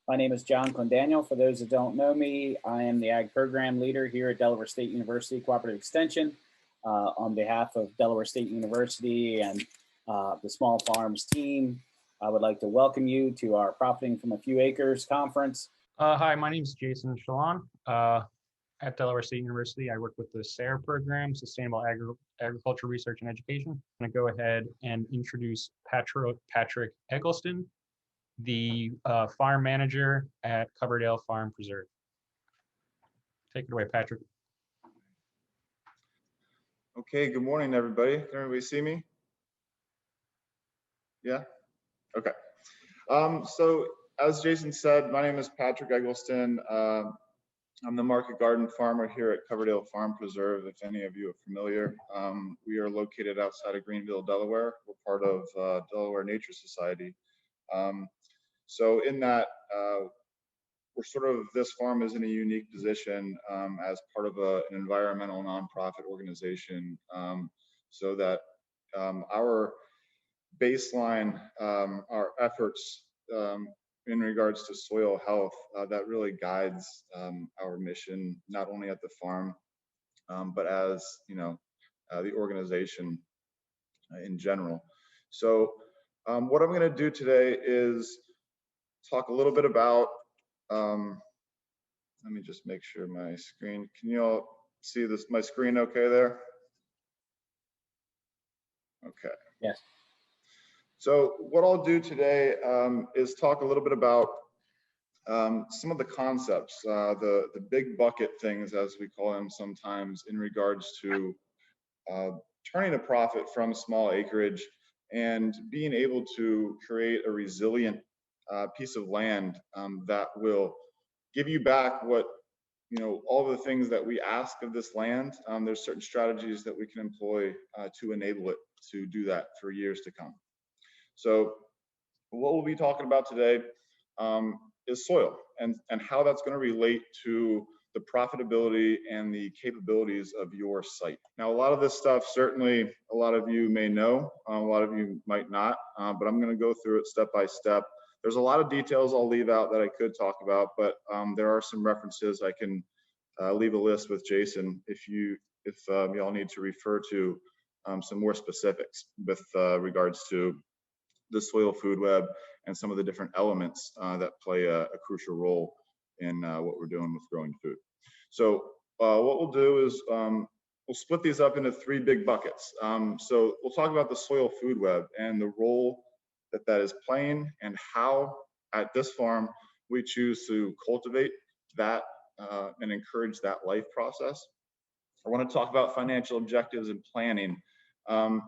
My name is John Clendaniel. For those that don't know me, I am the Ag Program Leader here at Delaware State University Cooperative Extension. On behalf of Delaware State University and the Small Farms team, I would like to welcome you to our Profiting from a Few Acres conference. Hi, my name is Jason Shalon. At Delaware State University, I work with the SARE program, Sustainable Agriculture Research and Education. I'm going to go ahead and introduce Patrick Eggleston, the farm manager at Coverdale Farm Preserve. Take it away, Patrick. Okay, good morning, everybody. Can everybody see me? Yeah? Okay. So as Jason said, my name is Patrick Eggleston. I'm the market garden farmer here at Coverdale Farm Preserve, if any of you are familiar. We are located outside of Greenville, Delaware. We're part of Delaware Nature Society. So in that, this farm is in a unique position as part of an environmental nonprofit organization, so that our baseline, our efforts in regards to soil health, that really guides our mission, not only at the farm, but as the organization in general. So what I'm going to do today is talk a little bit about, let me just make sure my screen, can you all see this, my screen okay there? Okay. Yes. So what I'll do today is talk a little bit about some of the concepts, the big bucket things, as we call them sometimes, in regards to turning a profit from small acreage and being able to create a resilient piece of land that will give you back what, all the things that we ask of this land. There's certain strategies that we can employ to enable it to do that for years to come. So what we'll be talking about today is soil and how that's going to relate to the profitability and the capabilities of your site. Now, a lot of this stuff, certainly a lot of you may know, a lot of you might not, but I'm going to go through it step by step. There's a lot of details I'll leave out that I could talk about, but there are some references I can leave a list with Jason if y'all need to refer to some more specifics with regards to the soil food web and some of the different elements that play a crucial role in what we're doing with growing food. So what we'll do is we'll split these up into three big buckets. So we'll talk about the soil food web and the role that is playing and how at this farm we choose to cultivate that and encourage that life process. I want to talk about financial objectives and planning. We'll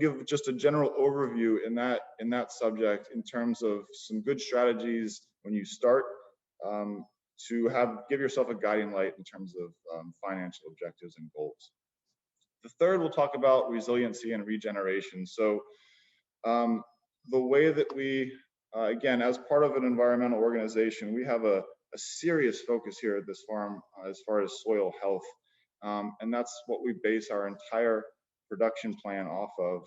give just a general overview in that subject in terms of some good strategies when you start to give yourself a guiding light in terms of financial objectives and goals. The third, we'll talk about resiliency and regeneration. So the way that we, again, as part of an environmental organization, we have a serious focus here at this farm as far as soil health. And that's what we base our entire production plan off of,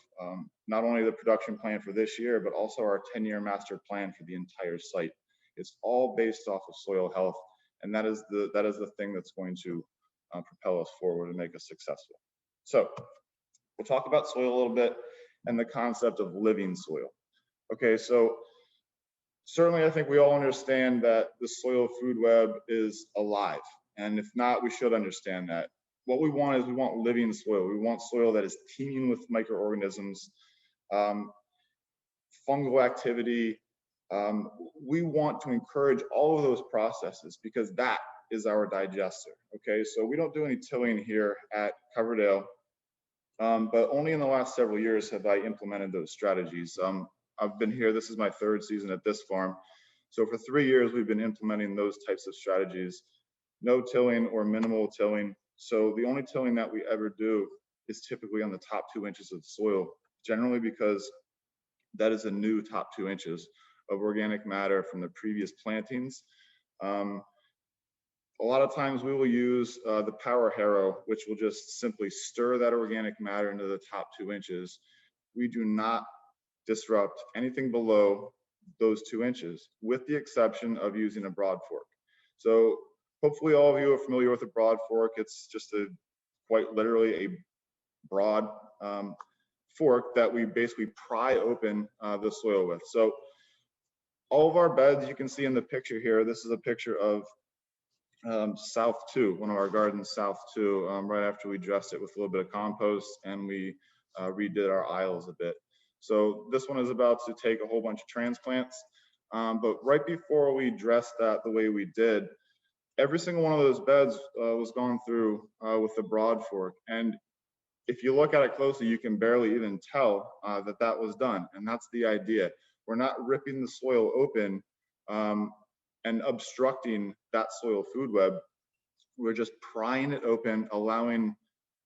not only the production plan for this year, but also our 10-year master plan for the entire site. It's all based off of soil health, and that is the thing that's going to propel us forward and make us successful. So we'll talk about soil a little bit and the concept of living soil. Okay, so certainly I think we all understand that the soil food web is alive, and if not, we should understand that. What we want is we want living soil. We want soil that is teeming with microorganisms, fungal activity. We want to encourage all of those processes because that is our digester. Okay, so we don't do any tilling here at Coverdale, but only in the last several years have I implemented those strategies. I've been here, this is my third season at this farm. So for 3 years, we've been implementing those types of strategies. No tilling or minimal tilling. So the only tilling that we ever do is typically on the top 2 inches of soil, generally because that is a new top 2 inches of organic matter from the previous plantings. A lot of times we will use the power harrow, which will just simply stir that organic matter into the top 2 inches. We do not disrupt anything below those 2 inches, with the exception of using a broad fork. So hopefully all of you are familiar with a broad fork. It's just quite literally a broad fork that we basically pry open the soil with. So all of our beds, you can see in the picture here, this is a picture of South 2, one of our gardens, South 2, right after we dressed it with a little bit of compost and we redid our aisles a bit. So this one is about to take a whole bunch of transplants, but right before we dressed that the way we did, every single one of those beds was gone through with the broad fork. And if you look at it closely, you can barely even tell that that was done. And that's the idea. We're not ripping the soil open and obstructing that soil food web. We're just prying it open, allowing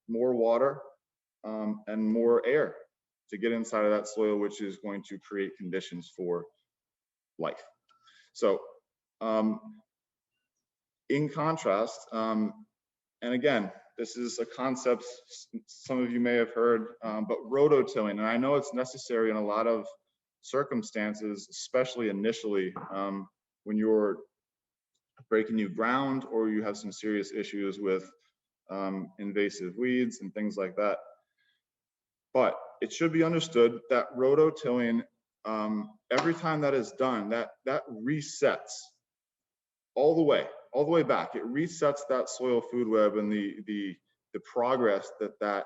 more water and more air to get inside of that soil, which is going to create conditions for life. So in contrast, and again, this is a concept some of you may have heard, but rototilling, and I know it's necessary in a lot of circumstances, especially initially when you're breaking new ground or you have some serious issues with invasive weeds and things like that. But it should be understood that rototilling, every time that is done, that resets all the way back. It resets that soil food web and the progress that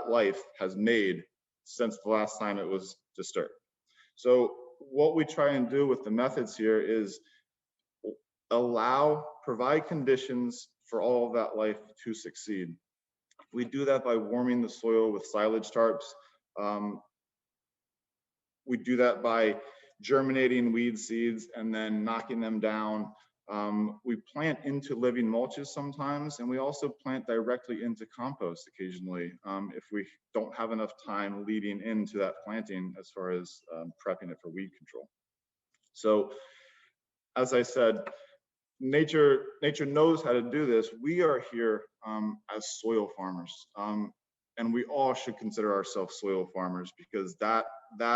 life has made since the last time it was disturbed. So what we try and do with the methods here is provide conditions for all of that life to succeed. We do that by warming the soil with silage tarps. We do that by germinating weed seeds and then knocking them down. We plant into living mulches sometimes, and we also plant directly into compost occasionally if we don't have enough time leading into that planting as far as prepping it for weed control. So as I said, nature knows how to do this. We are here as soil farmers, and we all should consider ourselves soil farmers because that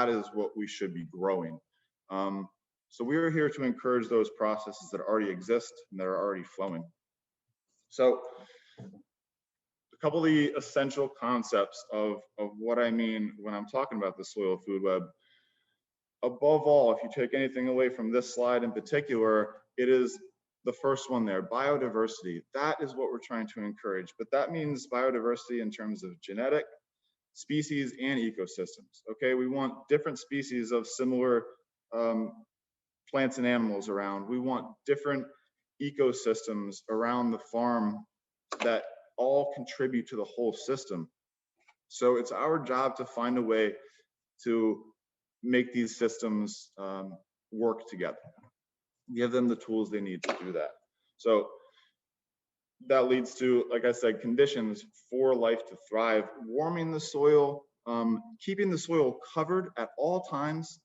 is what we should be growing. So we are here to encourage those processes that already exist and that are already flowing. So a couple of the essential concepts of what I mean when I'm talking about the soil food web. Above all, if you take anything away from this slide in particular, it is the first one there, biodiversity. That is what we're trying to encourage, but that means biodiversity in terms of genetic, species, and ecosystems. Okay, we want different species of similar plants and animals around. We want different ecosystems around the farm that all contribute to the whole system. So it's our job to find a way to make these systems work together. Give them the tools they need to do that. So that leads to, like I said, conditions for life to thrive, warming the soil, keeping the soil covered at all times.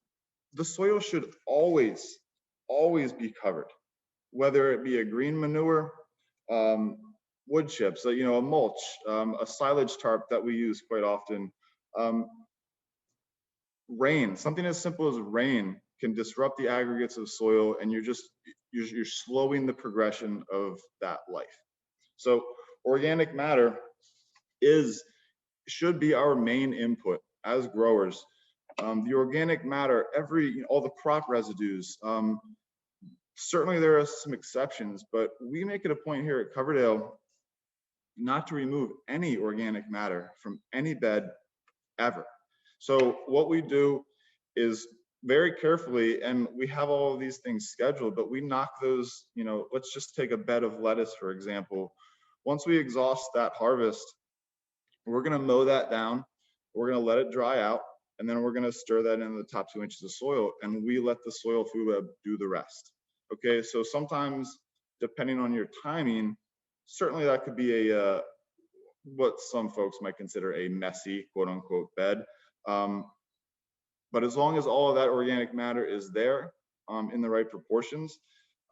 The soil should always be covered, whether it be a green manure, wood chips, a mulch, a silage tarp that we use quite often. Rain, something as simple as rain can disrupt the aggregates of soil, and you're slowing the progression of that life. So organic matter should be our main input as growers. The organic matter, all the crop residues, certainly there are some exceptions, but we make it a point here at Coverdale not to remove any organic matter from any bed ever. So what we do is very carefully, and we have all of these things scheduled, but we knock those, let's just take a bed of lettuce, for example. Once we exhaust that harvest, we're gonna mow that down, we're gonna let it dry out, and then we're gonna stir that into the top 2 inches of soil, and we let the soil food web do the rest. Okay, so sometimes, depending on your timing, certainly that could be what some folks might consider a messy, quote unquote, bed. But as long as all of that organic matter is there in the right proportions,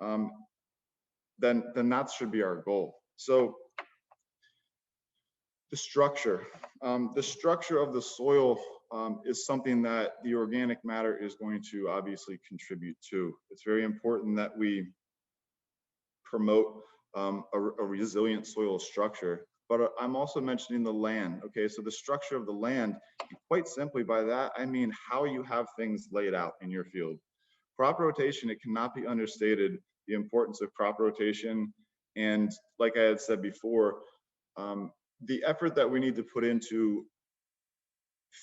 then that should be our goal. So the structure of the soil is something that the organic matter is going to obviously contribute to. It's very important that we promote a resilient soil structure. But I'm also mentioning the land. Okay, so the structure of the land, quite simply by that, I mean how you have things laid out in your field. Crop rotation, it cannot be understated, the importance of crop rotation. And like I had said before, the effort that we need to put into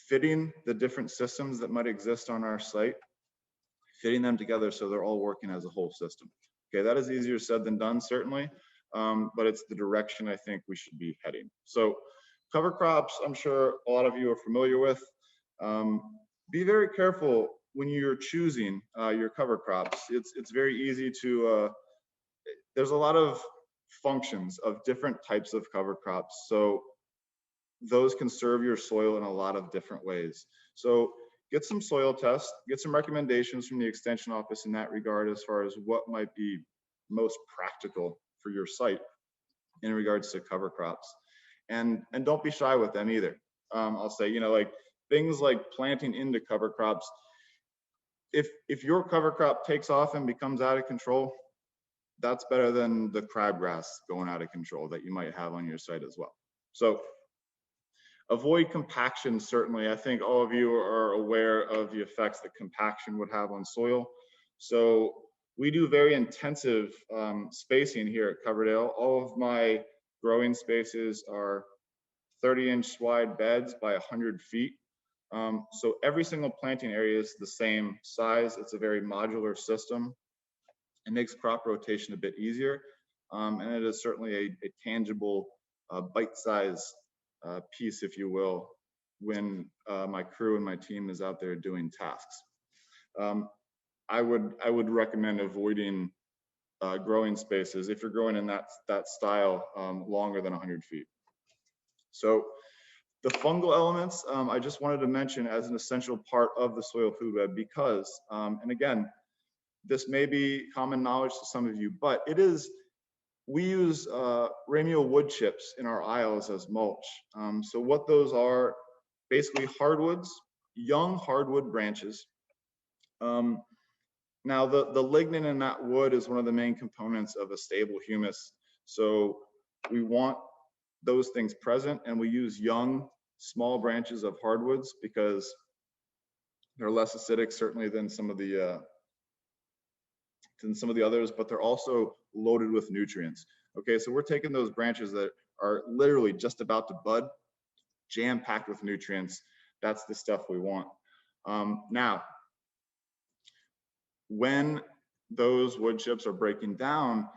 fitting the different systems that might exist on our site, fitting them together so they're all working as a whole system. Okay, that is easier said than done, certainly, but it's the direction I think we should be heading. So cover crops, I'm sure a lot of you are familiar with. Be very careful when you're choosing your cover crops. It's very easy to, there's a lot of functions of different types of cover crops. So those can serve your soil in a lot of different ways. So get some soil tests, get some recommendations from the extension office in that regard as far as what might be most practical for your site in regards to cover crops. And don't be shy with them either. I'll say, you know, like things like planting into cover crops, if your cover crop takes off and becomes out of control, that's better than the crabgrass going out of control that you might have on your site as well. So avoid compaction, certainly. I think all of you are aware of the effects that compaction would have on soil. So we do very intensive spacing here at Coverdale. All of my growing spaces are 30-inch wide beds by 100 feet. So every single planting area is the same size. It's a very modular system. It makes crop rotation a bit easier. And it is certainly a tangible bite-size piece, if you will, when my crew and my team is out there doing tasks. I would recommend avoiding growing spaces if you're growing in that style longer than 100 feet. So the fungal elements, I just wanted to mention as an essential part of the soil food web because, and again, this may be common knowledge to some of you, but it is, we use ramial wood chips in our aisles as mulch. So what those are, basically hardwoods, young hardwood branches. Now the lignin in that wood is one of the main components of a stable humus. So we want those things present, and we use young, small branches of hardwoods because they're less acidic certainly than some of the others, but they're also loaded with nutrients. Okay, so we're taking those branches that are literally just about to bud, jam-packed with nutrients. That's the stuff we want. Now, when those wood chips are breaking down,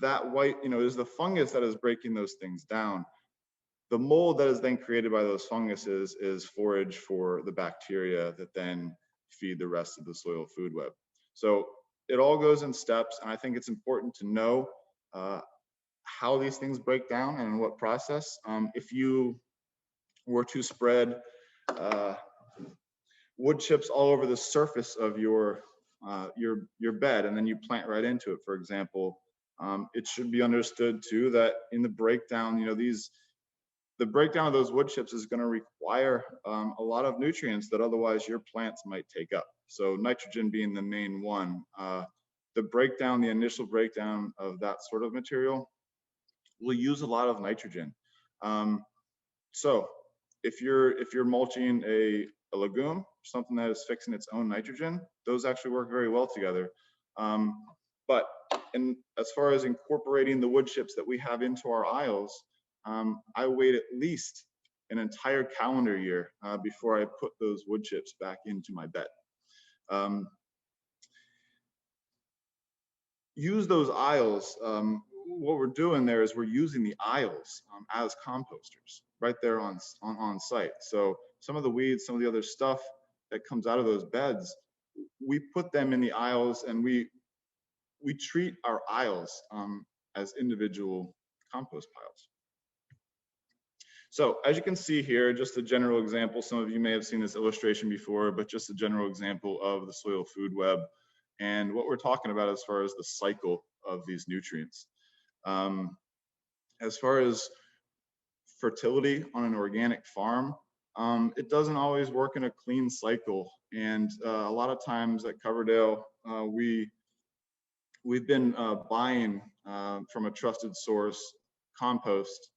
that white, you know, is the fungus that is breaking those things down. The mold that is then created by those funguses is forage for the bacteria that then feed the rest of the soil food web. So it all goes in steps, and I think it's important to know how these things break down and in what process. If you were to spread wood chips all over the surface of your bed and then you plant right into it, for example, it should be understood too that in the breakdown, you know, the breakdown of those wood chips is going to require a lot of nutrients that otherwise your plants might take up. So nitrogen being the main one. The initial breakdown of that sort of material will use a lot of nitrogen. So if you're mulching a legume, something that is fixing its own nitrogen, those actually work very well together. But as far as incorporating the wood chips that we have into our aisles, I wait at least an entire calendar year before I put those wood chips back into my bed. Use those aisles. What we're doing there is we're using the aisles as composters right there on site. So some of the weeds, some of the other stuff that comes out of those beds, we put them in the aisles, and we treat our aisles as individual compost piles. So as you can see here, just a general example, some of you may have seen this illustration before, but just a general example of the soil food web and what we're talking about as far as the cycle of these nutrients. As far as fertility on an organic farm, it doesn't always work in a clean cycle. And a lot of times at Coverdale, we've been buying from a trusted source compost,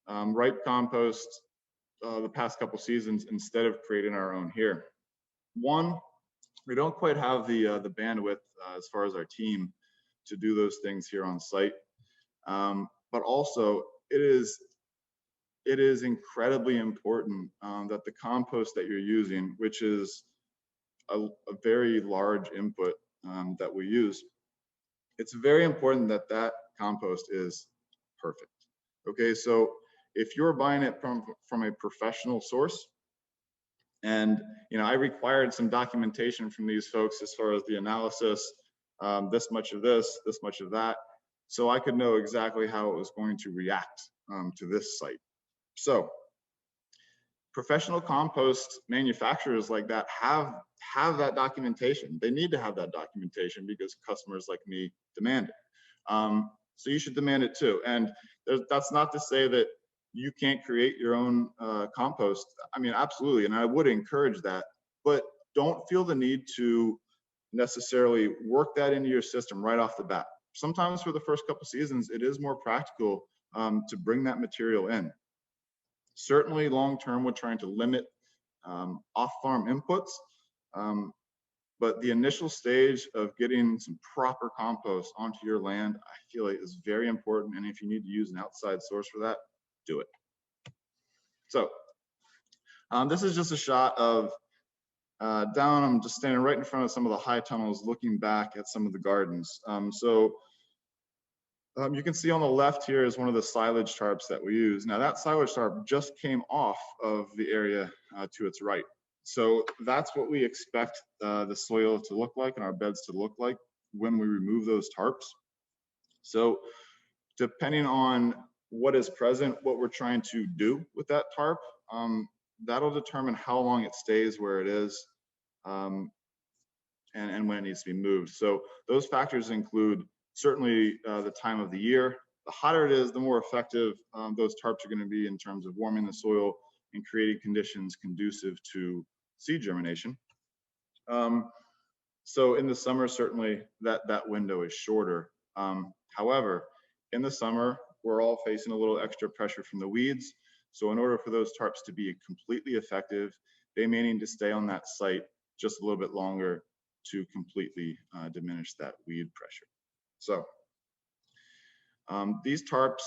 ripe compost, the past couple seasons instead of creating our own here. One, we don't quite have the bandwidth as far as our team to do those things here on site. But also it is incredibly important that the compost that you're using, which is a very large input that we use, it's very important that that compost is perfect. Okay, so if you're buying it from a professional source, and I required some documentation from these folks as far as the analysis, this much of this much of that, so I could know exactly how it was going to react to this site. So professional compost manufacturers like that have that documentation. They need to have that documentation because customers like me demand it. So you should demand it too. And that's not to say that you can't create your own compost. I mean, absolutely, and I would encourage that, but don't feel the need to necessarily work that into your system right off the bat. Sometimes for the first couple seasons, it is more practical to bring that material in. Certainly long-term, we're trying to limit off-farm inputs, but the initial stage of getting some proper compost onto your land, I feel like is very important. And if you need to use an outside source for that, do it. So this is just a shot of down. I'm just standing right in front of some of the high tunnels looking back at some of the gardens. You can see on the left here is one of the silage tarps that we use. Now that silage tarp just came off of the area to its right. So that's what we expect the soil to look like and our beds to look like when we remove those tarps. So depending on what is present, what we're trying to do with that tarp, that'll determine how long it stays where it is and when it needs to be moved. So those factors include certainly the time of the year. The hotter it is, the more effective those tarps are going to be in terms of warming the soil and creating conditions conducive to seed germination. So in the summer, certainly that window is shorter. However, in the summer, we're all facing a little extra pressure from the weeds. So in order for those tarps to be completely effective, they may need to stay on that site just a little bit longer to completely diminish that weed pressure. So these tarps,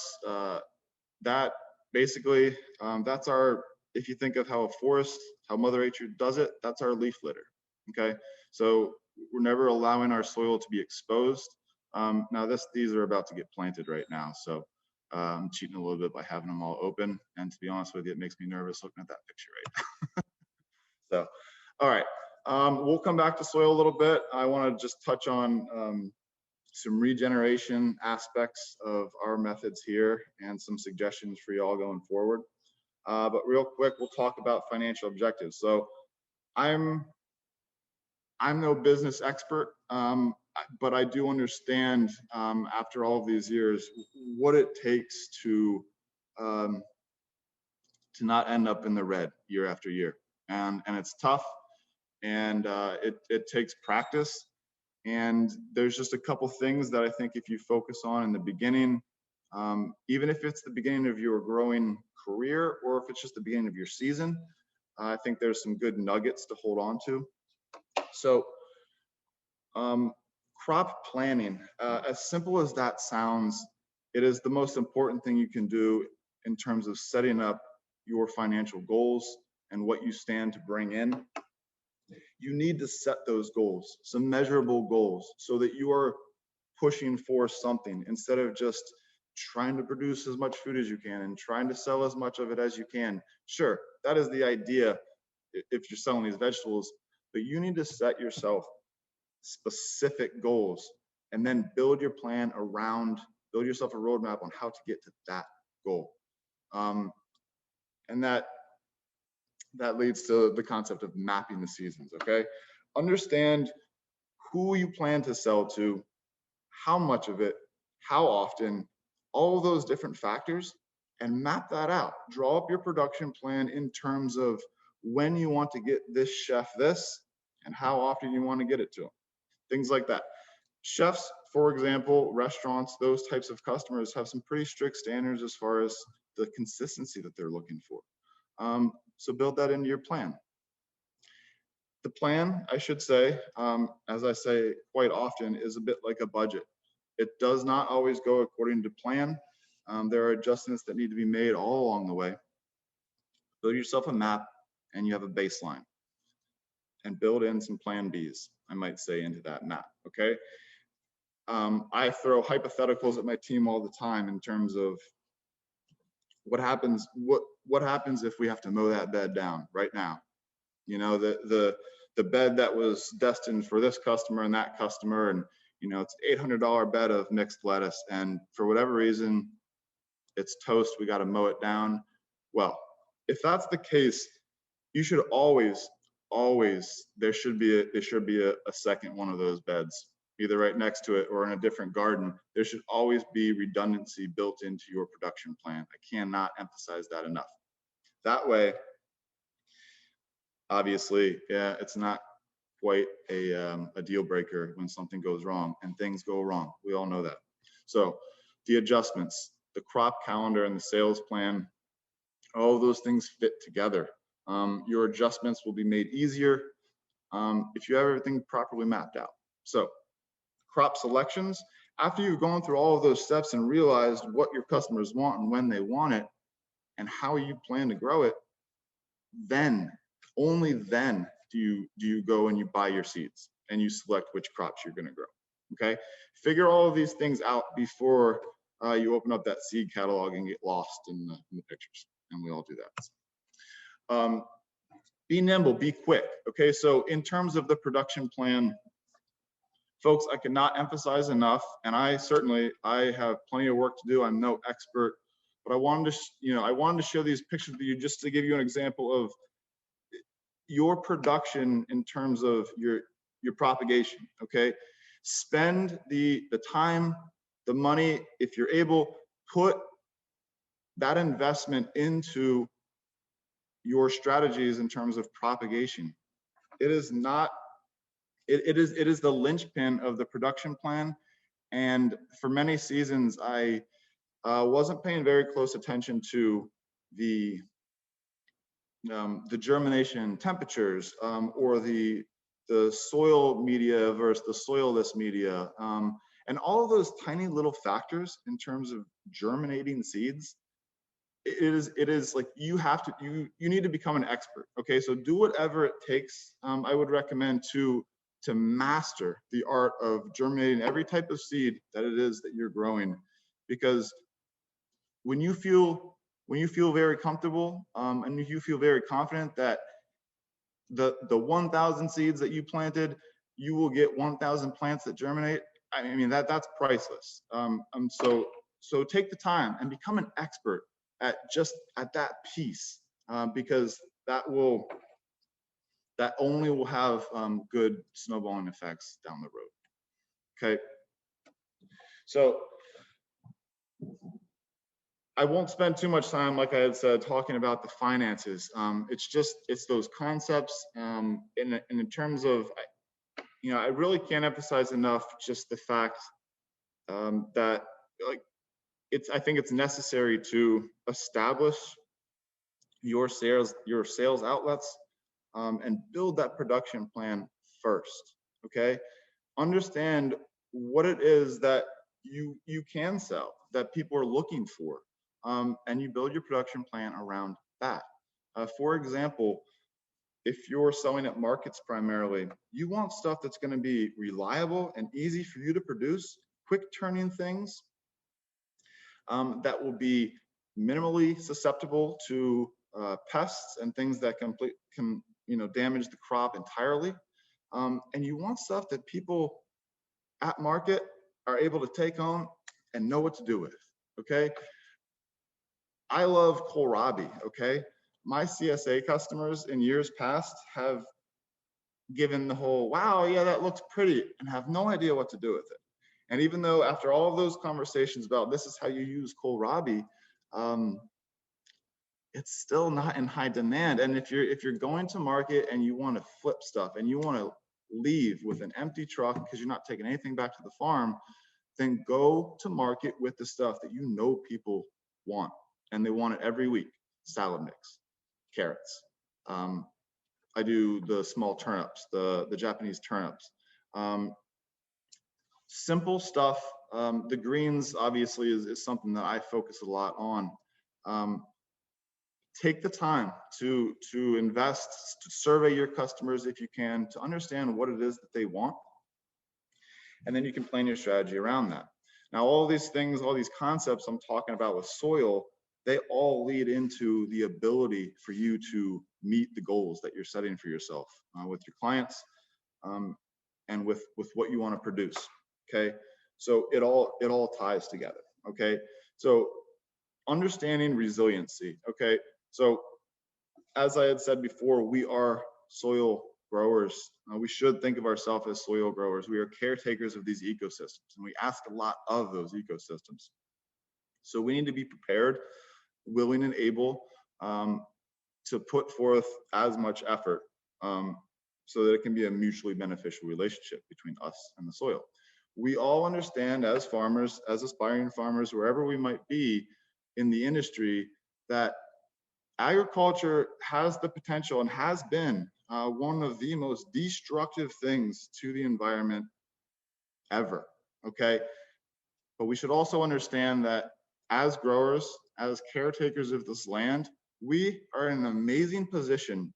that basically, that's our, if you think of how a forest, how Mother Nature does it, that's our leaf litter, okay? So we're never allowing our soil to be exposed. Now these are about to get planted right now, so I'm cheating a little bit by having them all open, and to be honest with you, it makes me nervous looking at that picture right now. So, all right, we'll come back to soil a little bit. I want to just touch on some regeneration aspects of our methods here and some suggestions for y'all going forward. But real quick, we'll talk about financial objectives. So I'm no business expert, but I do understand after all of these years what it takes to not end up in the red year after year, and it's tough, and it takes practice. And there's just a couple things that I think if you focus on in the beginning, even if it's the beginning of your growing career or if it's just the beginning of your season, I think there's some good nuggets to hold on to. So crop planning, as simple as that sounds, it is the most important thing you can do in terms of setting up your financial goals and what you stand to bring in. You need to set those goals, some measurable goals, so that you are pushing for something instead of just trying to produce as much food as you can and trying to sell as much of it as you can. Sure, that is the idea if you're selling these vegetables, but you need to set yourself specific goals and then build your plan around, build yourself a roadmap on how to get to that goal. And that leads to the concept of mapping the seasons, okay? Understand who you plan to sell to, how much of it, how often, all of those different factors, and map that out. Draw up your production plan in terms of when you want to get this chef this, and how often you want to get it to them. Things like that. Chefs, for example, restaurants, those types of customers have some pretty strict standards as far as the consistency that they're looking for. So build that into your plan. The plan, I should say, as I say quite often, is a bit like a budget. It does not always go according to plan. There are adjustments that need to be made all along the way. Build yourself a map and you have a baseline. And build in some plan Bs, I might say, into that map, okay? I throw hypotheticals at my team all the time in terms of what happens if we have to mow that bed down right now? You know, the bed that was destined for this customer and that customer, and you know, it's an $800 bed of mixed lettuce, and for whatever reason, it's toast, we got to mow it down. Well, if that's the case, you should always, there should be a second one of those beds, either right next to it or in a different garden. There should always be redundancy built into your production plan. I cannot emphasize that enough. That way, obviously, yeah, it's not quite a deal breaker when something goes wrong, and things go wrong. We all know that. So the adjustments, the crop calendar and the sales plan, all of those things fit together. Your adjustments will be made easier if you have everything properly mapped out. So crop selections, after you've gone through all of those steps and realized what your customers want and when they want it and how you plan to grow it, then, only then do you go and you buy your seeds and you select which crops you're going to grow. Okay, figure all of these things out before you open up that seed catalog and get lost in the pictures, and we all do that. Be nimble, be quick. Okay, so in terms of the production plan, folks, I cannot emphasize enough, and I have plenty of work to do. I'm no expert, but I wanted to show these pictures to you just to give you an example of your production in terms of your propagation. Okay, spend the time, the money, if you're able, put that investment into your strategies in terms of propagation. It is not, it is the linchpin of the production plan. And for many seasons, I wasn't paying very close attention to the germination temperatures or the soil media versus the soilless media, and all of those tiny little factors in terms of germinating seeds. It is like you need to become an expert. Okay, so do whatever it takes. I would recommend to master the art of germinating every type of seed that it is that you're growing, because when you feel very comfortable and you feel very confident that the 1,000 seeds that you planted, you will get 1,000 plants that germinate. I mean, that's priceless. So take the time and become an expert at that piece, because that only will have good snowballing effects down the road. Okay, so I won't spend too much time, like I had said, talking about the finances. It's those concepts in terms of, I really can't emphasize enough just the fact that I think it's necessary to establish your sales outlets and build that production plan first. Okay, understand what it is that you can sell, that people are looking for, and you build your production plan around that. For example, if you're selling at markets primarily, you want stuff that's going to be reliable and easy for you to produce, quick turning things that will be minimally susceptible to pests and things that can damage the crop entirely. And you want stuff that people at market are able to take home and know what to do with. Okay, I love kohlrabi. Okay, my CSA customers in years past have given the whole, wow, yeah, that looks pretty, and have no idea what to do with it. And even though after all of those conversations about this is how you use kohlrabi, it's still not in high demand. And if you're going to market and you want to flip stuff and you want to leave with an empty truck because you're not taking anything back to the farm, then go to market with the stuff that you know people want, and they want it every week. Salad mix, carrots. I do the small turnips, the Japanese turnips. Simple stuff. The greens obviously is something that I focus a lot on. Take the time to invest, to survey your customers if you can, to understand what it is that they want. And then you can plan your strategy around that. Now, all these things, all these concepts I'm talking about with soil, they all lead into the ability for you to meet the goals that you're setting for yourself with your clients and with what you want to produce. Okay, so it all ties together. Okay, so understanding resiliency. Okay, so as I had said before, we are soil growers. We should think of ourselves as soil growers. We are caretakers of these ecosystems, and we ask a lot of those ecosystems. So we need to be prepared, willing and able to put forth as much effort so that it can be a mutually beneficial relationship between us and the soil. We all understand as farmers, as aspiring farmers, wherever we might be in the industry, that agriculture has the potential and has been one of the most destructive things to the environment ever, okay? But we should also understand that as growers, as caretakers of this land, we are in an amazing position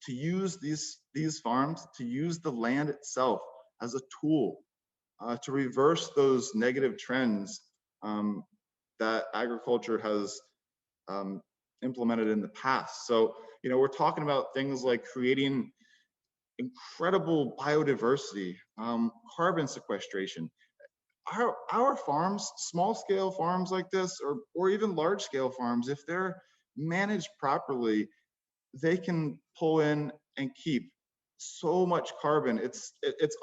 to use these farms, to use the land itself as a tool to reverse those negative trends that agriculture has implemented in the past. So, you know, we're talking about things like creating incredible biodiversity, carbon sequestration. Our farms, small scale farms like this, or even large scale farms, if they're managed properly, they can pull in and keep so much carbon. It's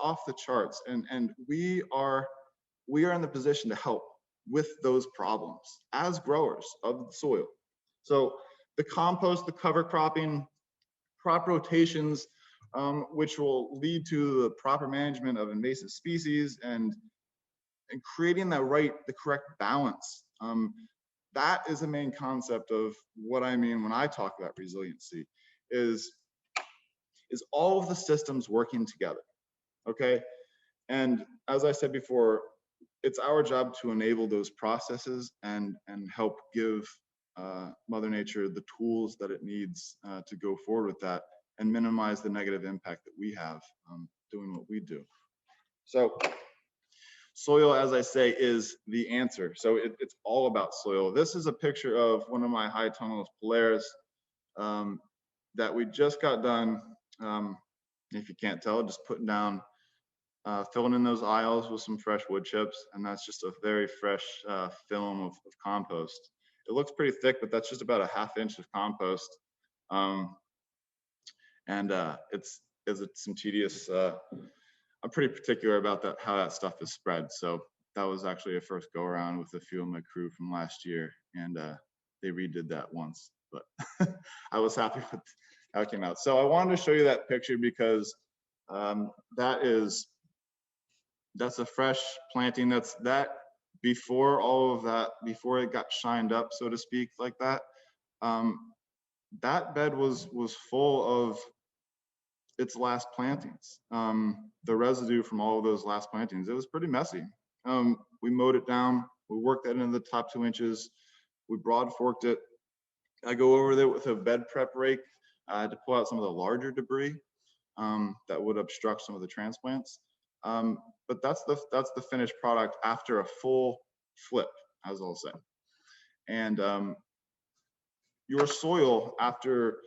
off the charts, and we are in the position to help with those problems as growers of the soil. So the compost, the cover cropping, crop rotations, which will lead to the proper management of invasive species and creating the correct balance. That is the main concept of what I mean when I talk about resiliency, is all of the systems working together, okay? And as I said before, it's our job to enable those processes and help give Mother Nature the tools that it needs to go forward with that and minimize the negative impact that we have doing what we do. So soil, as I say, is the answer. So it's all about soil. This is a picture of one of my high tunnels polaris that we just got done. If you can't tell, just putting down, filling in those aisles with some fresh wood chips, and that's just a very fresh film of compost. It looks pretty thick, but that's just about a ½ inch of compost. It's some tedious, I'm pretty particular about that, how that stuff is spread. So that was actually a first go around with a few of my crew from last year, and they redid that once, but I was happy with how it came out. So I wanted to show you that picture because that's a fresh planting. That's before all of that, before it got shined up, so to speak, like that. That bed was full of its last plantings. The residue from all of those last plantings, it was pretty messy. We mowed it down. We worked that into the top 2 inches. We broad forked it. I go over there with a bed prep rake to pull out some of the larger debris that would obstruct some of the transplants. But that's the finished product after a full flip, as I'll say. And your soil, after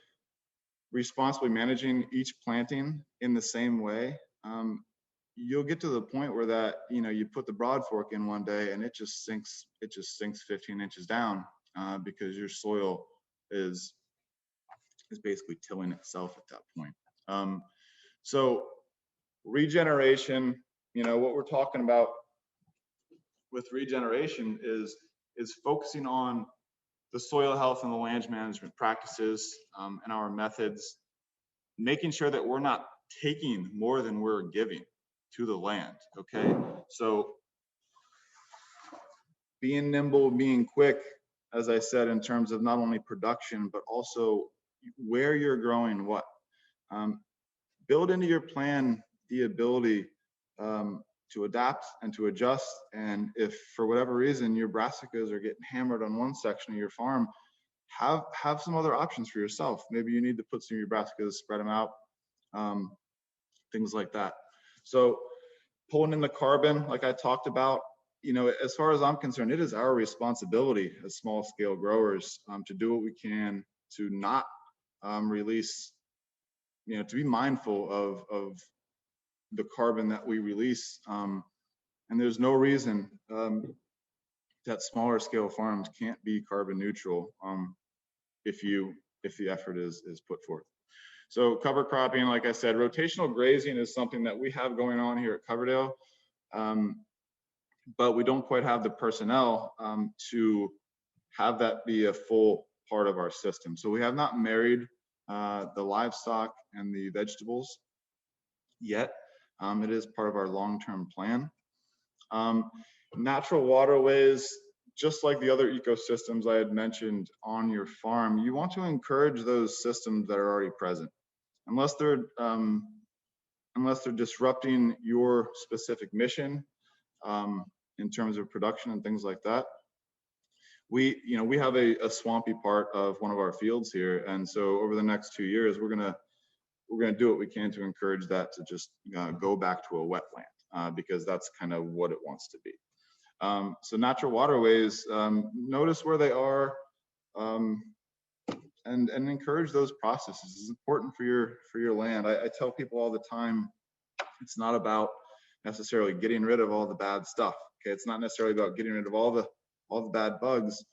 responsibly managing each planting in the same way, you'll get to the point where that, you know, you put the broad fork in one day and it just sinks 15 inches down because your soil is basically tilling itself at that point. So regeneration, you know, what we're talking about with regeneration is focusing on the soil health and the land management practices and our methods, making sure that we're not taking more than we're giving to the land, okay? So being nimble, being quick, as I said, in terms of not only production, but also where you're growing what. Build into your plan the ability to adapt and to adjust. And if for whatever reason your brassicas are getting hammered on one section of your farm, have some other options for yourself. Maybe you need to put some of your brassicas, spread them out, things like that. So pulling in the carbon, like I talked about, as far as I'm concerned, it is our responsibility as small scale growers to do what we can to not release, to be mindful of the carbon that we release. And there's no reason that smaller scale farms can't be carbon neutral if the effort is put forth. So cover cropping, like I said, rotational grazing is something that we have going on here at Coverdale, but we don't quite have the personnel to have that be a full part of our system. So we have not married the livestock and the vegetables yet. It is part of our long-term plan. Natural waterways, just like the other ecosystems I had mentioned on your farm, you want to encourage those systems that are already present. Unless they're disrupting your specific mission in terms of production and things like that. We have a swampy part of one of our fields here, and so over the next 2 years, we're gonna do what we can to encourage that to just go back to a wetland because that's kind of what it wants to be. So natural waterways, notice where they are and encourage those processes. It's important for your land. I tell people all the time, it's not about necessarily getting rid of all the bad stuff. Okay, it's not necessarily about getting rid of all the bad bugs.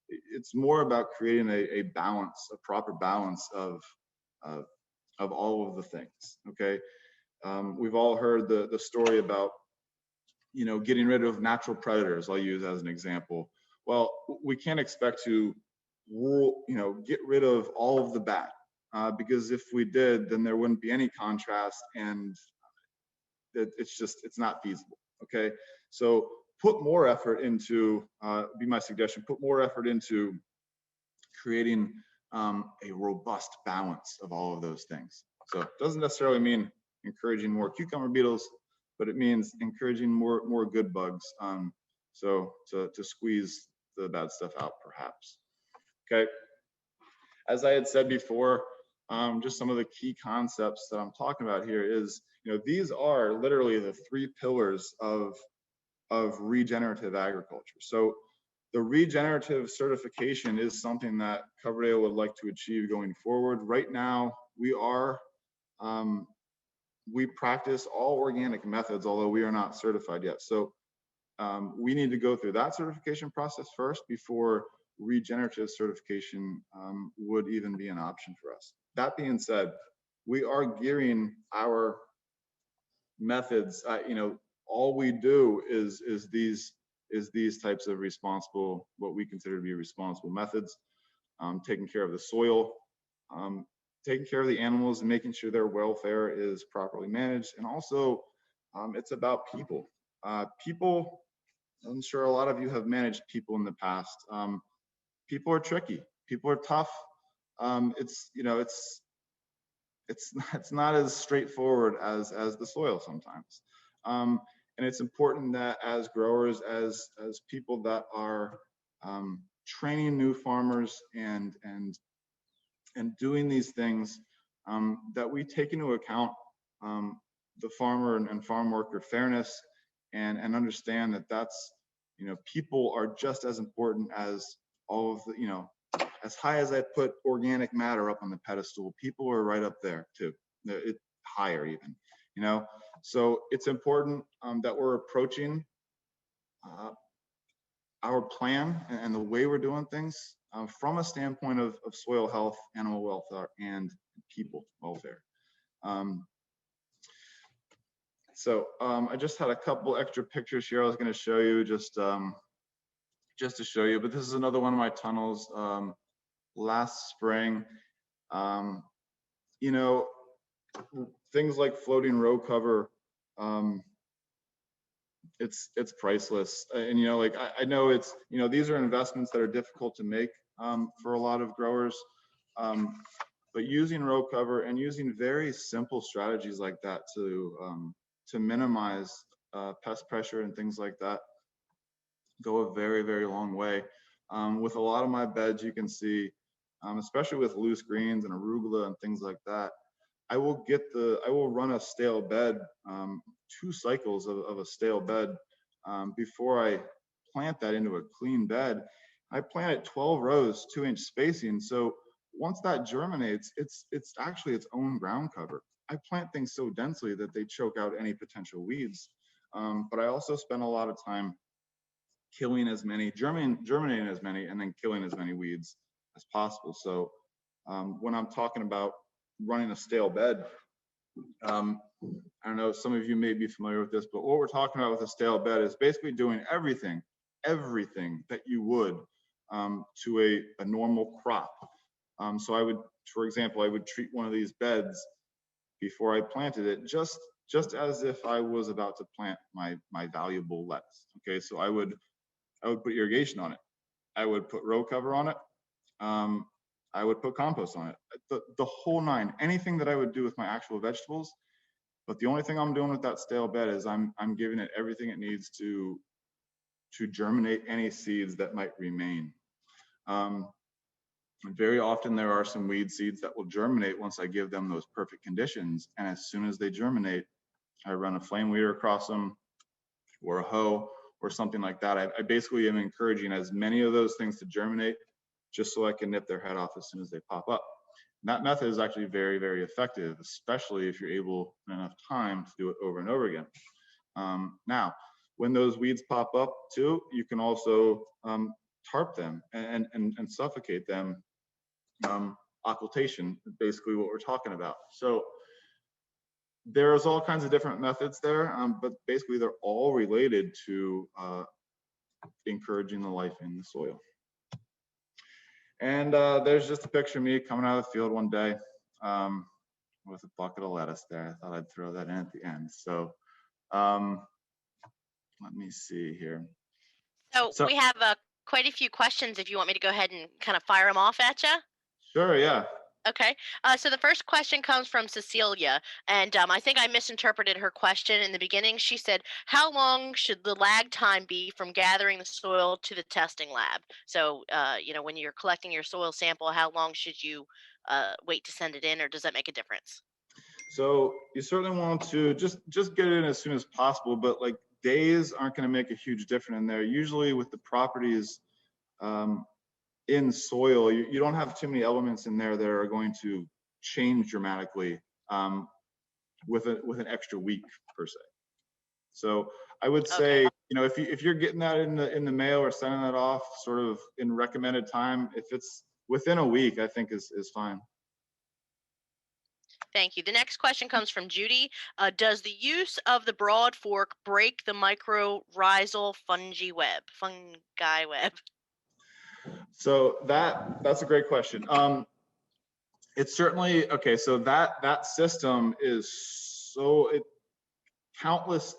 It's more about creating a balance, a proper balance of all of the things. Okay, we've all heard the story about getting rid of natural predators. I'll use as an example. Well, we can't expect to get rid of all of the bad because if we did, then there wouldn't be any contrast, and it's not feasible. Okay, so put more effort into, be my suggestion, put more effort into creating a robust balance of all of those things. So it doesn't necessarily mean encouraging more cucumber beetles, but it means encouraging more good bugs. So to squeeze the bad stuff out, perhaps. Okay. As I had said before, just some of the key concepts that I'm talking about here is, these are literally the 3 pillars of regenerative agriculture. So the regenerative certification is something that Coverdale would like to achieve going forward. Right now, we practice all organic methods, although we are not certified yet. So we need to go through that certification process first before regenerative certification would even be an option for us. That being said, we are gearing our methods. All we do is these types of responsible, what we consider to be responsible methods, taking care of the soil, taking care of the animals and making sure their welfare is properly managed. And also, it's about people. People, I'm sure a lot of you have managed people in the past. People are tricky. People are tough. It's not as straightforward as the soil sometimes. And it's important that as growers, as people that are training new farmers and doing these things, that we take into account the farmer and farm worker fairness and understand that that's, people are just as important as all of the, as high as I put organic matter up on the pedestal, people are right up there too, higher even, So it's important that we're approaching our plan and the way we're doing things from a standpoint of soil health, animal welfare, and people welfare. So I just had a couple extra pictures here I was going to show you, just just to show you, but this is another one of my tunnels last spring. You know, things like floating row cover, it's priceless. And, you know, like I know it's, you know, these are investments that are difficult to make for a lot of growers. But using row cover and using very simple strategies like that to minimize pest pressure and things like that go a very, very long way. With a lot of my beds, you can see, especially with loose greens and arugula and things like that, I will run a stale bed, 2 cycles of a stale bed before I plant that into a clean bed. I plant it 12 rows, 2-inch spacing. So once that germinates, it's actually its own ground cover. I plant things so densely that they choke out any potential weeds. But I also spend a lot of time killing as many, germinating as many, and then killing as many weeds as possible. So when I'm talking about running a stale bed, I don't know, some of you may be familiar with this, but what we're talking about with a stale bed is basically doing everything that you would to a normal crop. So I would, for example, I would treat one of these beds before I planted it just as if I was about to plant my valuable lettuce. Okay, so I would put irrigation on it. I would put row cover on it. I would put compost on it. The whole 9. Anything that I would do with my actual vegetables. But the only thing I'm doing with that stale bed is I'm giving it everything it needs to germinate any seeds that might remain. Very often there are some weed seeds that will germinate once I give them those perfect conditions. And as soon as they germinate, I run a flame weeder across them or a hoe or something like that. I basically am encouraging as many of those things to germinate just so I can nip their head off as soon as they pop up. And that method is actually very, very effective, especially if you're able in enough time to do it over and over again. Now, when those weeds pop up too, you can also tarp them and suffocate them. Occultation, basically what we're talking about. So there's all kinds of different methods there, but basically they're all related to encouraging the life in the soil. And there's just a picture of me coming out of the field one day with a bucket of lettuce there. I thought I'd throw that in at the end. So let me see here. So we have quite a few questions if you want me to go ahead and kind of fire them off at you. Sure, yeah. Okay, so the first question comes from Cecilia, and I think I misinterpreted her question in the beginning. She said, how long should the lag time be from gathering the soil to the testing lab? So, you know, when you're collecting your soil sample, how long should you wait to send it in, or does that make a difference? So you certainly want to just get it in as soon as possible, but like days aren't going to make a huge difference in there. Usually with the properties in soil, you don't have too many elements in there that are going to change dramatically with an extra week per se. So I would say, you know, if you're getting that in the mail or sending that off sort of in recommended time, if it's within a week, I think is fine. Thank you. The next question comes from Judy. Does the use of the broad fork break the mycorrhizal fungi web? So that's a great question. It's certainly okay. So that system is countless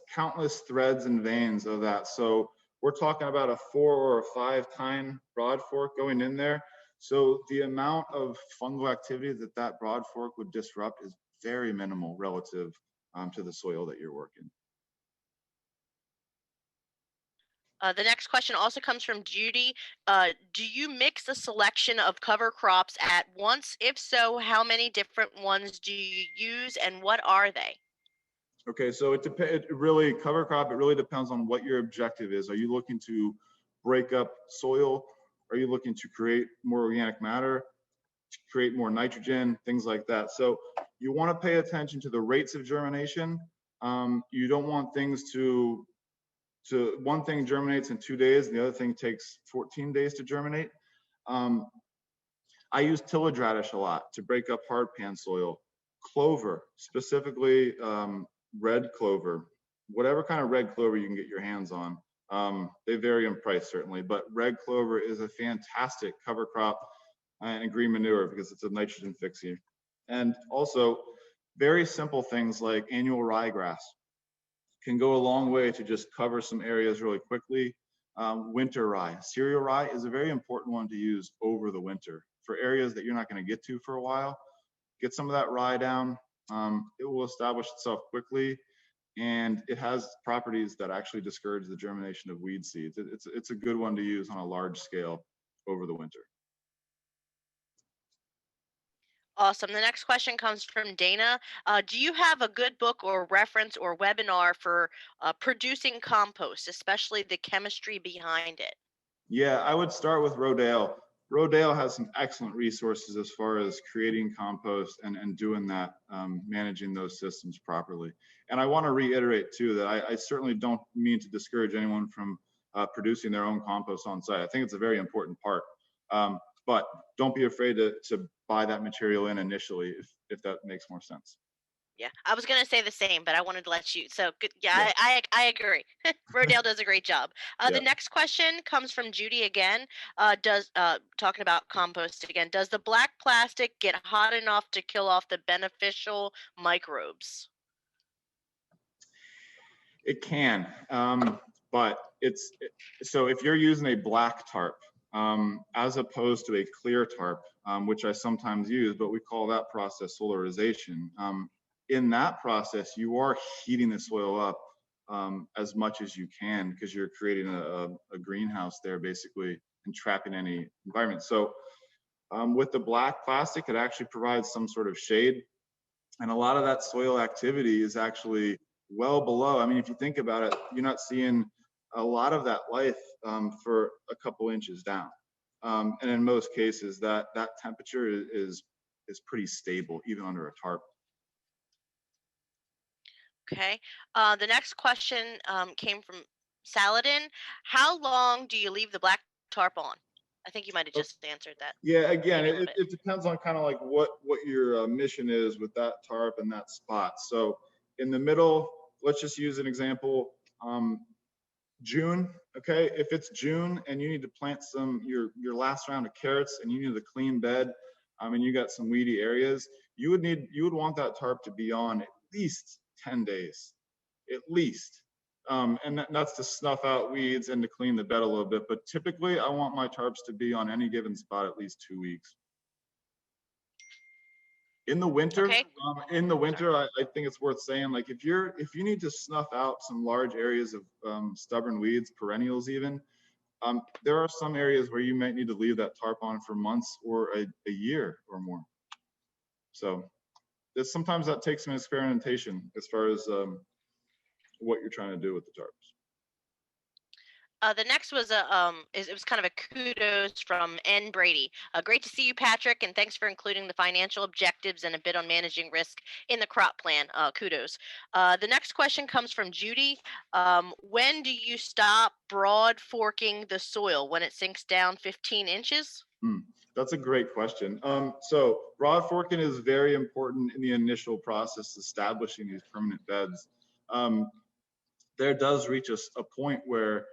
threads and veins of that. So we're talking about a 4 or a 5 tine broad fork going in there. So the amount of fungal activity that broad fork would disrupt is very minimal relative to the soil that you're working. The next question also comes from Judy. Do you mix a selection of cover crops at once? If so, how many different ones do you use and what are they? Okay, so it really, cover crop, it really depends on what your objective is. Are you looking to break up soil? Are you looking to create more organic matter, to create more nitrogen, things like that? So you want to pay attention to the rates of germination. You don't want things to one thing germinates in 2 days, and the other thing takes 14 days to germinate. I use tillage radish a lot to break up hard pan soil. Clover, specifically red clover, whatever kind of red clover you can get your hands on. They vary in price certainly, but red clover is a fantastic cover crop and green manure because it's a nitrogen fixer. And also very simple things like annual ryegrass can go a long way to just cover some areas really quickly. Winter rye, cereal rye is a very important one to use over the winter for areas that you're not going to get to for a while. Get some of that rye down. It will establish itself quickly, and it has properties that actually discourage the germination of weed seeds. It's a good one to use on a large scale over the winter. Awesome. The next question comes from Dana. Do you have a good book or reference or webinar for producing compost, especially the chemistry behind it? Yeah, I would start with Rodale. Rodale has some excellent resources as far as creating compost and doing that, managing those systems properly. And I want to reiterate too that I certainly don't mean to discourage anyone from producing their own compost on site. I think it's a very important part. But don't be afraid to buy that material in initially if that makes more sense. Yeah, I was going to say the same, but I wanted to let you. So good. Yeah, Yeah. I agree. Rodale does a great job. Yeah. The next question comes from Judy again. Talking about compost again, does the black plastic get hot enough to kill off the beneficial microbes? It can, but so if you're using a black tarp as opposed to a clear tarp, which I sometimes use, but we call that process solarization. In that process, you are heating the soil up as much as you can because you're creating a greenhouse there basically and trapping any environment. So with the black plastic, it actually provides some sort of shade, and a lot of that soil activity is actually well below. I mean, if you think about it, you're not seeing a lot of that life for a couple inches down. And in most cases, that temperature is pretty stable, even under a tarp. Okay. The next question came from Saladin. How long do you leave the black tarp on? I think you might have just answered that. Yeah, again, Maybe a little bit. it depends on kind of like what your mission is with that tarp and that spot. So in the middle, let's just use an example. June, okay? If it's June and you need to plant your last round of carrots and you need a clean bed, and you got some weedy areas, you would want that tarp to be on at least 10 days, at least. And that's to snuff out weeds and to clean the bed a little bit. But typically, I want my tarps to be on any given spot at least 2 weeks. In the winter, Okay. I think it's worth saying, like if you need to snuff out some large areas of stubborn weeds, perennials even, there are some areas where you might need to leave that tarp on for months or a year or more. So sometimes that takes some experimentation as far as what you're trying to do with the tarps. The next was it was kind of a kudos from N. Brady. Great to see you, Patrick, and thanks for including the financial objectives and a bit on managing risk in the crop plan. Kudos. The next question comes from Judy. When do you stop broad forking the soil? When it sinks down 15 inches? That's a great question. So broad forking is very important in the initial process, establishing these permanent beds. There does reach a point where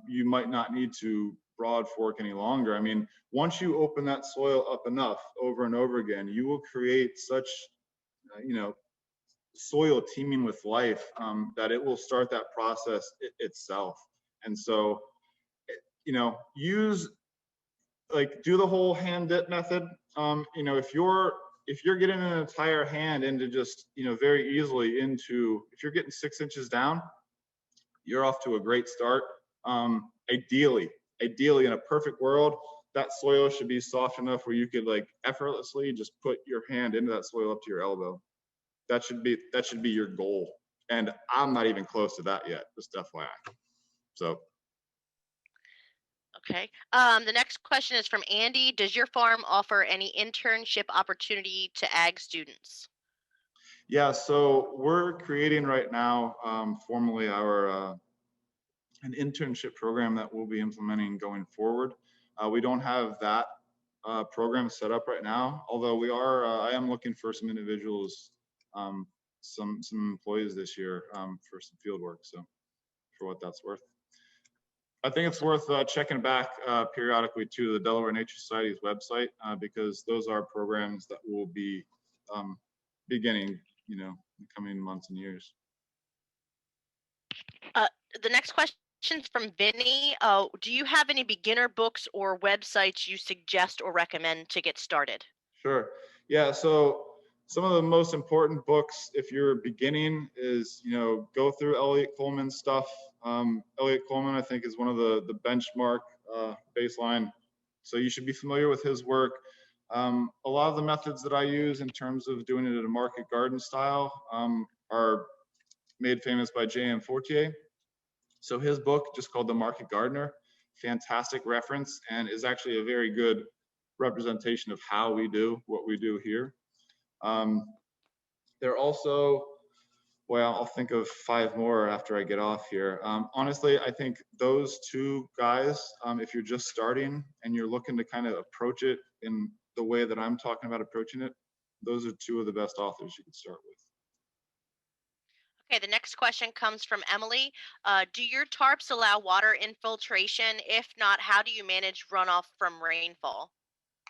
you might not need to broad fork any longer. I mean, once you open that soil up enough over and over again, you will create such, soil teeming with life that it will start that process itself. And so, do the whole hand dip method. If you're getting an entire hand into just, very easily into, if you're getting 6 inches down, you're off to a great start. Ideally in a perfect world, that soil should be soft enough where you could like effortlessly just put your hand into that soil up to your elbow. That should be your goal. And I'm not even close to that yet, just FYI. So. Okay. The next question is from Andy. Does your farm offer any internship opportunity to ag students? Yeah, so we're creating right now formally our an internship program that we'll be implementing going forward. We don't have that program set up right now, although we are. I am looking for some individuals, some employees this year for some field work. So for what that's worth. I think it's worth checking back periodically to the Delaware Nature Society's website because those are programs that will be beginning, in the coming months and years. The next question is from Vinny. Do you have any beginner books or websites you suggest or recommend to get started? Sure. Yeah. So some of the most important books, if you're beginning, is go through Elliot Coleman's stuff. Elliot Coleman, I think, is one of the benchmark baseline. So you should be familiar with his work. A lot of the methods that I use in terms of doing it in a market garden style are made famous by J.M. Fortier. So his book, just called The Market Gardener, fantastic reference and is actually a very good representation of how we do what we do here. They're also, well, I'll think of 5 more after I get off here. Honestly, I think those 2 guys, if you're just starting and you're looking to kind of approach it in the way that I'm talking about approaching it, those are 2 of the best authors you could start with. Okay, the next question comes from Emily. Do your tarps allow water infiltration? If not, how do you manage runoff from rainfall?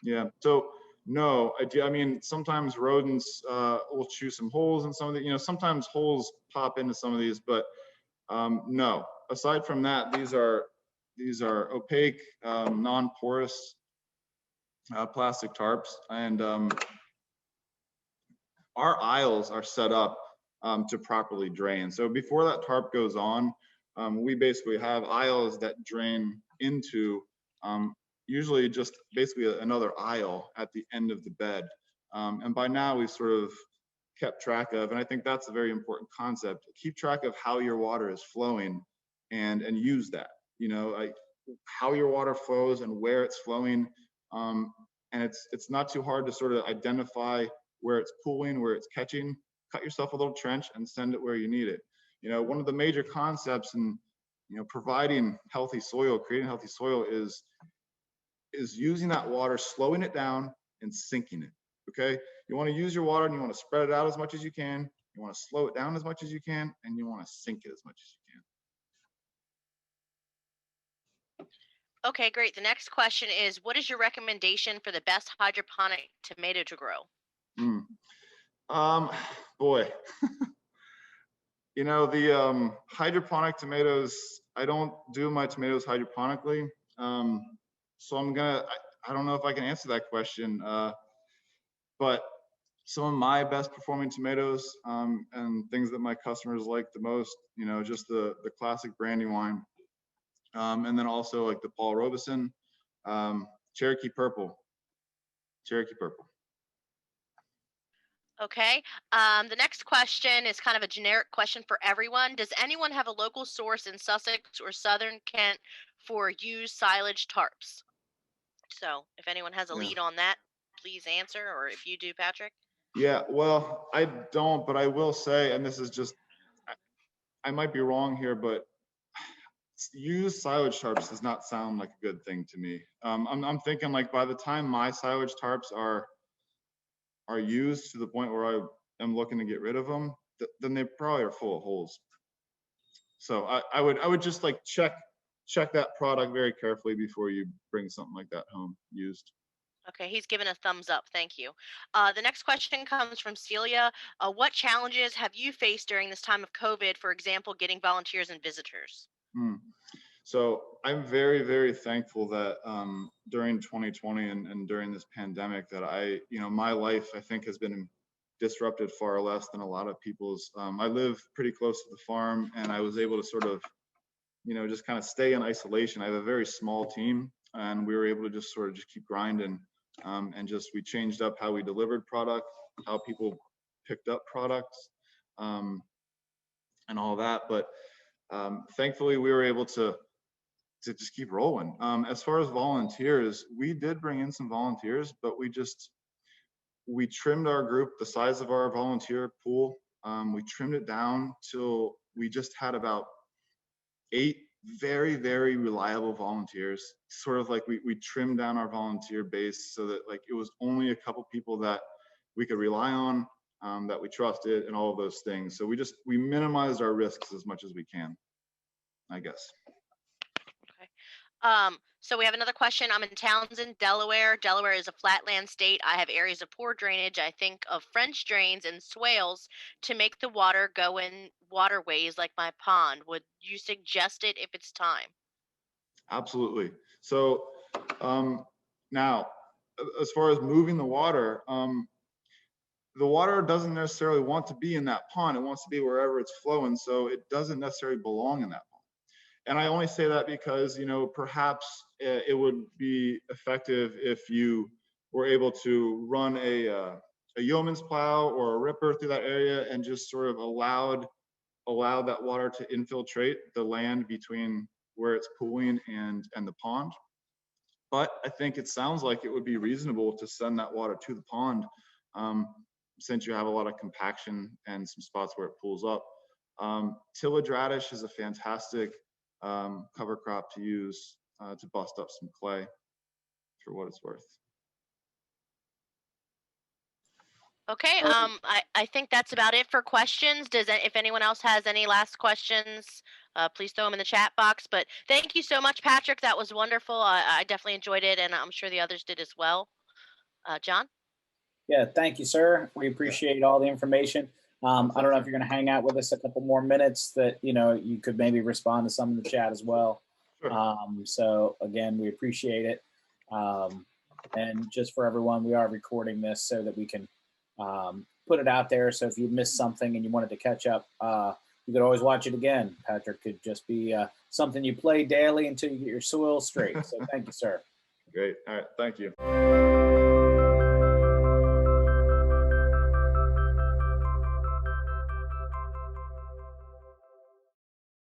Yeah, so no, I mean, sometimes rodents will chew some holes in some of the, sometimes holes pop into some of these, but no. Aside from that, these are opaque, non-porous plastic tarps, and our aisles are set up to properly drain. So before that tarp goes on, we basically have aisles that drain into usually just basically another aisle at the end of the bed. And by now we've sort of kept track of, and I think that's a very important concept, keep track of how your water is flowing and use that, like how your water flows and where it's flowing. And it's not too hard to sort of identify where it's pooling, where it's catching. Cut yourself a little trench and send it where you need it. One of the major concepts in providing healthy soil, creating healthy soil is using that water, slowing it down and sinking it. Okay, you want to use your water and you want to spread it out as much as you can. You want to slow it down as much as you can, and you want to sink it as much as you can. Okay, great. The next question is, what is your recommendation for the best hydroponic tomato to grow? Boy, the hydroponic tomatoes, I don't do my tomatoes hydroponically. So I don't know if I can answer that question. But some of my best performing tomatoes and things that my customers like the most, just the classic Brandywine. And then also like the Paul Robeson, Cherokee Purple. Okay. The next question is kind of a generic question for everyone. Does anyone have a local source in Sussex or Southern Kent for used silage tarps? So if anyone has a lead on that, please answer, or if you do, Patrick. Yeah, well, I don't, but I will say, and this is just, I might be wrong here, but used silage tarps does not sound like a good thing to me. I'm thinking like by the time my silage tarps are used to the point where I am looking to get rid of them, then they probably are full of holes. So I would just like check that product very carefully before you bring something like that home used. Okay, he's given a thumbs up. Thank you. The next question comes from Celia. What challenges have you faced during this time of COVID, for example, getting volunteers and visitors? So I'm very, very thankful that during 2020 and during this pandemic that my life, I think, has been disrupted far less than a lot of people's. I live pretty close to the farm, and I was able to sort of, just kind of stay in isolation. I have a very small team, and we were able to just sort of just keep grinding. And we changed up how we delivered product, how people picked up products, and all that. But thankfully, we were able to just keep rolling. As far as volunteers, we did bring in some volunteers, but we trimmed our group, the size of our volunteer pool. We trimmed it down till we just had about 8 very, very reliable volunteers. Sort of like we trimmed down our volunteer base so that like it was only a couple people that we could rely on, that we trusted, and all of those things. So we minimized our risks as much as we can, I guess. Okay. So we have another question. I'm in Townsend, Delaware. Delaware is a flatland state. I have areas of poor drainage. I think of French drains and swales to make the water go in waterways like my pond. Would you suggest it if it's time? Absolutely. So now, as far as moving the water doesn't necessarily want to be in that pond. It wants to be wherever it's flowing. So it doesn't necessarily belong in that pond. And I only say that because, perhaps it would be effective if you were able to run a yeoman's plow or a ripper through that area and just sort of allow that water to infiltrate the land between where it's pooling and the pond. But I think it sounds like it would be reasonable to send that water to the pond, since you have a lot of compaction and some spots where it pools up. Tillage radish is a fantastic cover crop to use to bust up some clay, for what it's worth. Okay, I think that's about it for questions. If anyone else has any last questions, please throw them in the chat box. But thank you so much, Patrick. That was wonderful. I definitely enjoyed it, and I'm sure the others did as well. John? Yeah, thank you, sir. We appreciate all the information. I don't know if you're going to hang out with us a couple more minutes that, you could maybe respond to some of the chat as well. Sure. So again, we appreciate it. And just for everyone, we are recording this so that we can put it out there. So if you missed something and you wanted to catch up, you could always watch it again. Patrick could just be something you play daily until you get your soil straight. So thank you, sir. Great. All right. Thank you.